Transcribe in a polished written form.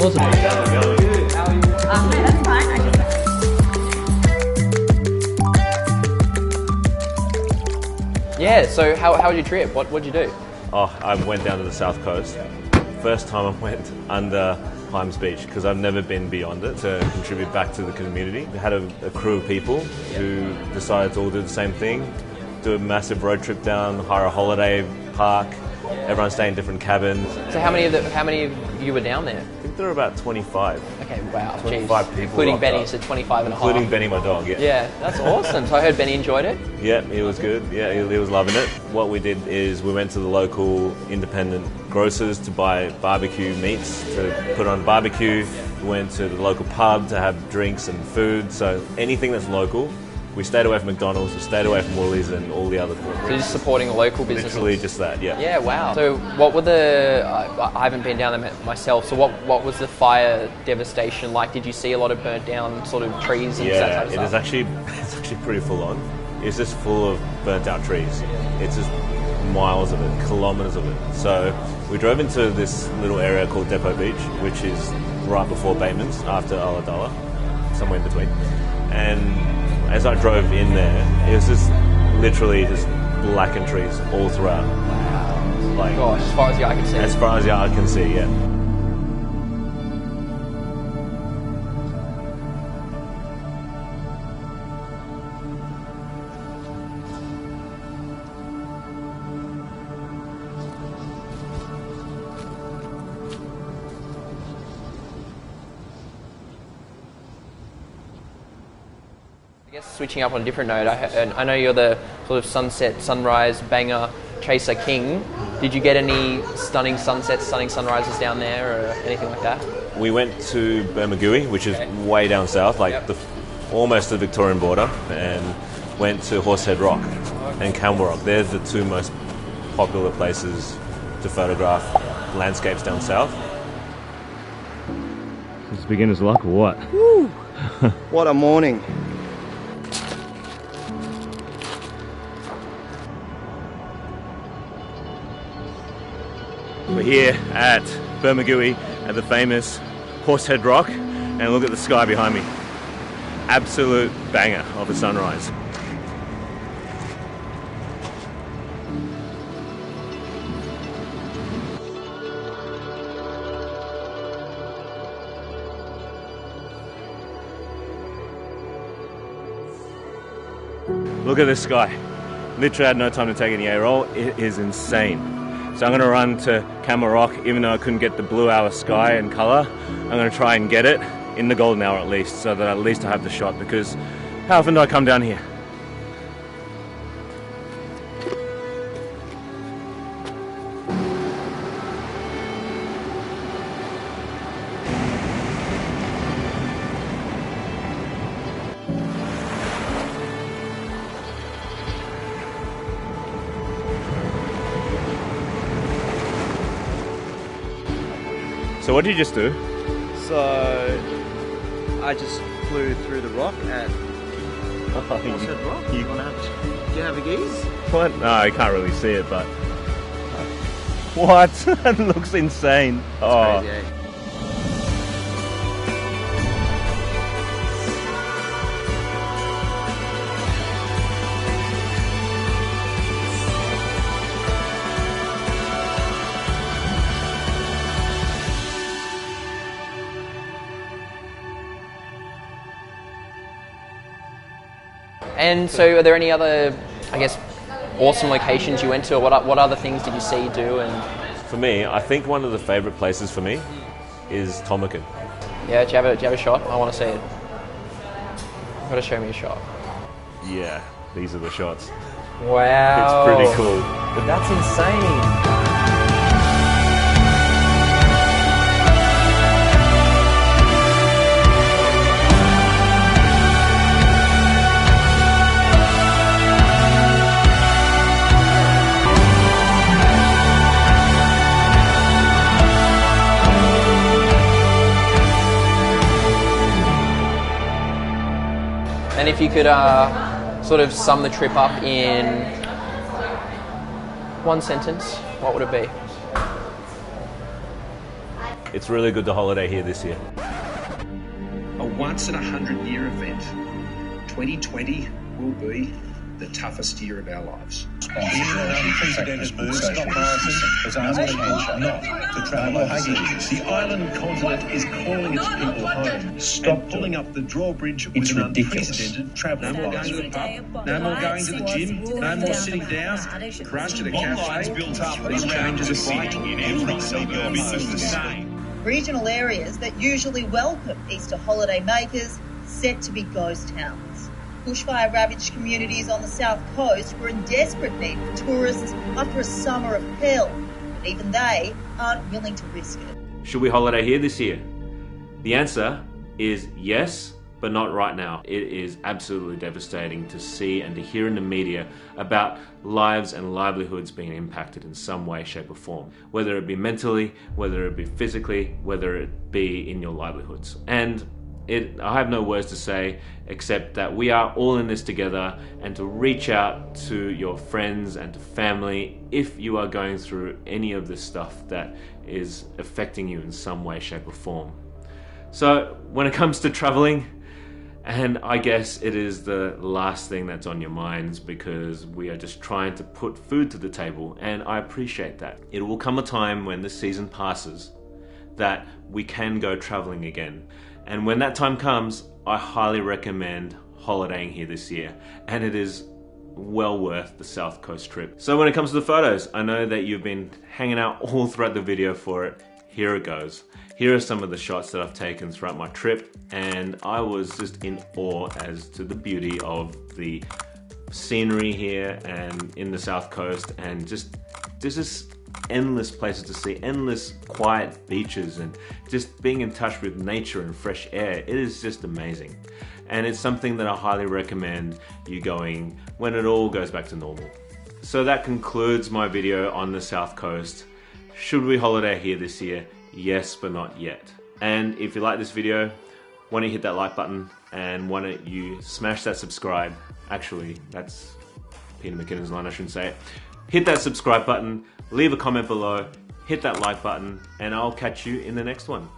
Awesome. That's fine. Yeah, so how was your trip? What'd you do? Oh, I went down to the south coast. First time I went under Palms Beach because I've never been beyond it to contribute back to the community. We had a crew of people who decided to all do the same thing, do a massive road trip down, hire a holiday park, everyone stay in different cabins. So how many of you were down there? I think there were about 25. Okay, wow. 25 people. Including Benny, up. so 25 and a half. Including Benny, my dog, yeah. Yeah, that's awesome. So I heard Benny enjoyed it? Yeah, he was good. Yeah, he was loving it. What we did is we went to the local independent grocers to buy barbecue meats to put on barbecue. We went to the local pub to have drinks and food. So anything that's local. We stayed away from McDonald's, we stayed away from Woolies and all the other corporates. So just supporting local businesses? Literally just that, yeah. Yeah, wow. So what were I haven't been down there myself, so what was the fire devastation like? Did you see a lot of burnt down sort of trees and that type of stuff? It's actually pretty full on. It's just full of burnt out trees. It's just miles of it, kilometres of it. So we drove into this little area called Depot Beach, which is right before Bateman's, after Ulladulla, somewhere in between. And as I drove in there, it was just literally just blackened trees all throughout. Wow. Like, gosh, as far as the eye can see. As far as the eye can see, yeah. I guess switching up on a different note, I know you're the sort of sunset, sunrise, banger, chaser king. Did you get any stunning sunsets, stunning sunrises down there or anything like that? We went to Bermagui, which is way down south, like almost the Victorian border, and went to Horsehead Rock and Camel Rock. They're the two most popular places to photograph landscapes down south. Is this beginner's luck or what? Woo! What a morning. We're here at Bermagui at the famous Horsehead Rock, and look at the sky behind me. Absolute banger of a sunrise. Look at this sky. Literally had no time to take any A-roll. It is insane. So I'm going to run to Camel Rock, even though I couldn't get the blue hour sky and colour. I'm going to try and get it in the golden hour at least, so that at least I have the shot, because how often do I come down here? So what did you just do? So I just flew through the rock at Horsehead Rock. Do you have a geese? What? No, I can't really see it, but... What? That looks insane. That's crazy, eh? And so are there any other, I guess, awesome locations you went to, or what other things did you see, do? And For me, I think one of the favourite places for me is Tomakan. yeah, do you have a shot? I want to see it. You've got to show me a shot. Yeah, these are the shots. Wow. It's pretty cool. That's insane. And if you could sort of sum the trip up in one sentence, what would it be? it's really good to holiday here this year. A once-in-a-100-year event, 2020 will be the toughest year of our lives. In an unprecedented move, Scott Morrison has asked people not to travel overseas. The island continent is calling its people home. Stop pulling up the drawbridge with an unprecedented travel. No more going to the pub, no more going to the gym, no more sitting down, crushed at a cafe. Built up These changes are vital. in every suburb is the same. Regional areas that usually welcome Easter holiday makers set to be ghost towns. Bushfire-ravaged communities on the south coast were in desperate need of tourists after a summer of hell, but even they aren't willing to risk it. Should we holiday here this year? The answer is yes, but not right now. It is absolutely devastating to see and to hear in the media about lives and livelihoods being impacted in some way, shape or form. Whether it be mentally, whether it be physically, whether it be in your livelihoods. And I have no words to say except that we are all in this together, and to reach out to your friends and to family if you are going through any of this stuff that is affecting you in some way, shape or form. So when it comes to traveling, and I guess it is the last thing that's on your minds because we are just trying to put food to the table, and I appreciate that. It will come a time when this season passes that we can go traveling again. And when that time comes, I highly recommend holidaying here this year. And it is well worth the South Coast trip. So when it comes to the photos, I know that you've been hanging out all throughout the video for it. Here it goes. Here are some of the shots that I've taken throughout my trip. And I was just in awe as to the beauty of the scenery here and in the South Coast. And just, there's this endless places to see, endless quiet beaches, and just being in touch with nature and fresh air. It is just amazing, and it's something that I highly recommend you going when it all goes back to normal. So that concludes my video on the South Coast. Should we holiday here this year? Yes, but not yet. And if you like this video, why don't you hit that like button, and why don't you smash that subscribe. Actually, that's Peter McKinnon's line, I shouldn't say it. Hit that subscribe button, leave a comment below, hit that like button, and I'll catch you in the next one.